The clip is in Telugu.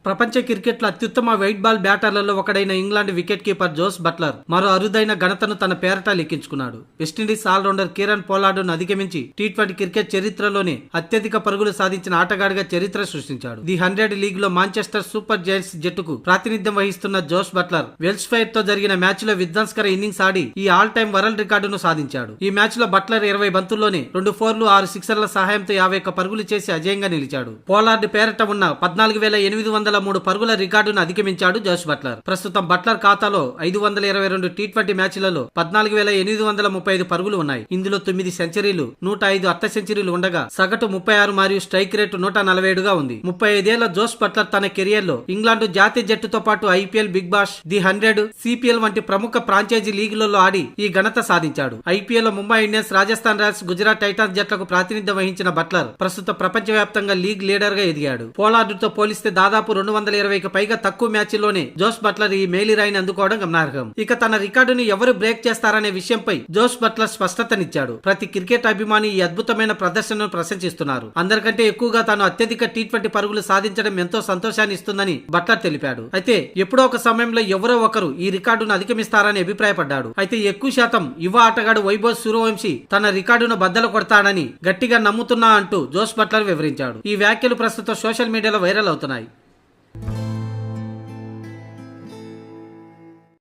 ప్రపంచ క్రికెట్లో అత్యుత్తమ వైట్ బాల్ బ్యాటర్లలో ఒకడైన England wicket keeper Jos Buttler మరో అరుదైన ఘనతను తన పేరట లిఖించుకున్నాడు. వెస్టిండీస్ ఆల్రౌండర్ కీరన్ పోలార్డును అధిగమించి టీ20 క్రికెట్ చరిత్రలోనే అత్యధిక పరుగులు సాధించిన ఆటగాడిగా చరిత్ర సృష్టించాడు. ది 100 లీగ్ లో మాంచెస్టర్ సూపర్ జైంట్స్ జట్టుకు ప్రాతినిధ్యం వహిస్తున్న జోస్ బట్లర్ వెల్స్ ఫైర్ తో జరిగిన మ్యాచ్ లో విధ్వంసకర ఇన్నింగ్స్ ఆడి ఈ ఆల్ టైమ్ వరల్డ్ రికార్డును సాధించాడు. ఈ మ్యాచ్ లో బట్లర్ 20 బంతుల్లోనే 2 ఫోర్లు 6 సిక్సర్ల సహాయంతో 51 పరుగులు చేసి అజేయంగా నిలిచాడు. పోలార్డ్ పేరట ఉన్న 14,803 పరుగుల రికార్డును అధిగమించాడు జోస్ బట్లర్. ప్రస్తుతం బట్లర్ ఖాతాలో 522 టీ20 మ్యాచ్లలో 14,835 పరుగులు ఉన్నాయి. ఇందులో 9 సెంచరీలు, 105 అర్ధ సెంచరీలు ఉండగా సగటు 36 మరియు స్ట్రైక్ రేటు 147గా ఉంది. 35 ఏళ్ల జోస్ బట్లర్ తన కెరియర్ లో ఇంగ్లాండ్ జాతీయ జట్టుతో పాటు IPL, Big Bash, the 100, CPL వంటి ప్రముఖ ఫ్రాంచైజీ లీగులలో ఆడి ఈ ఘనత సాధించాడు. ఐపీఎల్ లో Mumbai Indians, Rajasthan Royals, Gujarat Titans జట్లకు ప్రాతినిధ్యం వహించిన బట్లర్ ప్రస్తుతం ప్రపంచవ్యాప్తంగా లీగ్ లీడర్ గా ఎదిగాడు. పోలార్డుతో పోలిస్తే దాదాపు 220కి పైగా తక్కువ మ్యాచ్ల్లోనే జోస్ బట్లర్ ఈ మేలిరాయిని అందుకోవడం గమనార్హం. ఇక తన రికార్డును ఎవరు బ్రేక్ చేస్తారనే విషయంపై జోస్ బట్లర్ స్పష్టతనిచ్చాడు. ప్రతి క్రికెట్ అభిమాని ఈ అద్భుతమైన ప్రదర్శనను ప్రశంసిస్తున్నారు. అందరికంటే ఎక్కువగా తాను అత్యధిక టీ20 పరుగులు సాధించడం ఎంతో సంతోషాన్ని ఇస్తుందని బట్లర్ తెలిపాడు. అయితే ఎప్పుడో ఒక సమయంలో ఎవరో ఒకరు ఈ రికార్డును అధిగమిస్తారని అభిప్రాయపడ్డాడు. అయితే ఎక్కువ శాతం యువ ఆటగాడు వైభవ్ సూర్యవంశీ తన రికార్డును బద్దలు కొడతాడని గట్టిగా నమ్ముతున్నా అంటూ జోస్ బట్లర్ వివరించాడు. ఈ వ్యాఖ్యలు ప్రస్తుతం సోషల్ మీడియాలో వైరల్ అవుతున్నాయి.